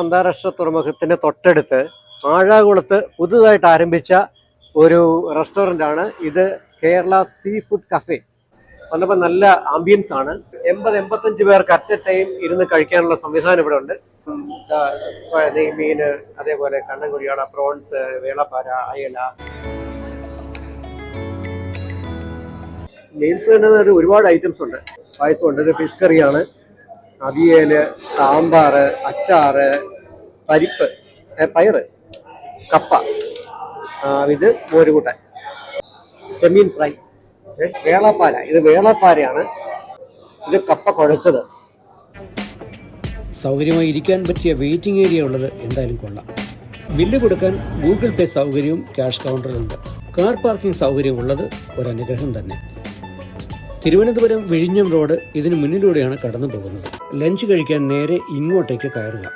അന്താരാഷ്ട്ര തുറമുഖത്തിന് തൊട്ടടുത്ത് ആഴാകുളത്ത് പുതുതായിട്ട് ആരംഭിച്ച ഒരു റെസ്റ്റോറൻ്റ് ആണ് ഇത്. Kerala sea food cafe. വന്നപ്പോൾ നല്ല ആംബിയൻസ് ആണ്. 80-85 പേർക്ക് അറ്റ് എ ടൈം ഇരുന്ന് കഴിക്കാനുള്ള സംവിധാനം ഇവിടെ ഉണ്ട്. നെയ്മീൻ, അതേപോലെ കണ്ണൻകുഴിയാട, പ്രോൺസ്, വേളപ്പാര, അയല. മീൽസ് തന്നെ ഒരുപാട് ഐറ്റംസ് ഉണ്ട്. പായസം ഉണ്ട്, ഒരു ഫിഷ് കറിയാണ്, അവിയല്, സാമ്പാർ, അച്ചാറ്, പരിപ്പ്, പയറ്, കപ്പ, ഇത് മോരുകൂട്ടൻ, ചെമ്മീൻ ഫ്രൈ, വേളപ്പാര. ഇത് വേളപ്പാരയാണ്. ഇത് കപ്പ കുഴച്ചത്. സൗകര്യമായി ഇരിക്കാൻ പറ്റിയ വെയിറ്റിംഗ് ഏരിയ ഉള്ളത് എന്തായാലും കൊള്ളാം. ബില്ല് കൊടുക്കാൻ ഗൂഗിൾ പേ സൗകര്യവും ക്യാഷ് കൗണ്ടറിലുണ്ട്. കാർ പാർക്കിംഗ് സൗകര്യം ഉള്ളത് ഒരനുഗ്രഹം തന്നെ. തിരുവനന്തപുരം വിഴിഞ്ഞം റോഡ് ഇതിന് മുന്നിലൂടെയാണ് കടന്നു പോകുന്നത്. ലഞ്ച് കഴിക്കാൻ നേരെ ഇങ്ങോട്ടേക്ക് കയറുക.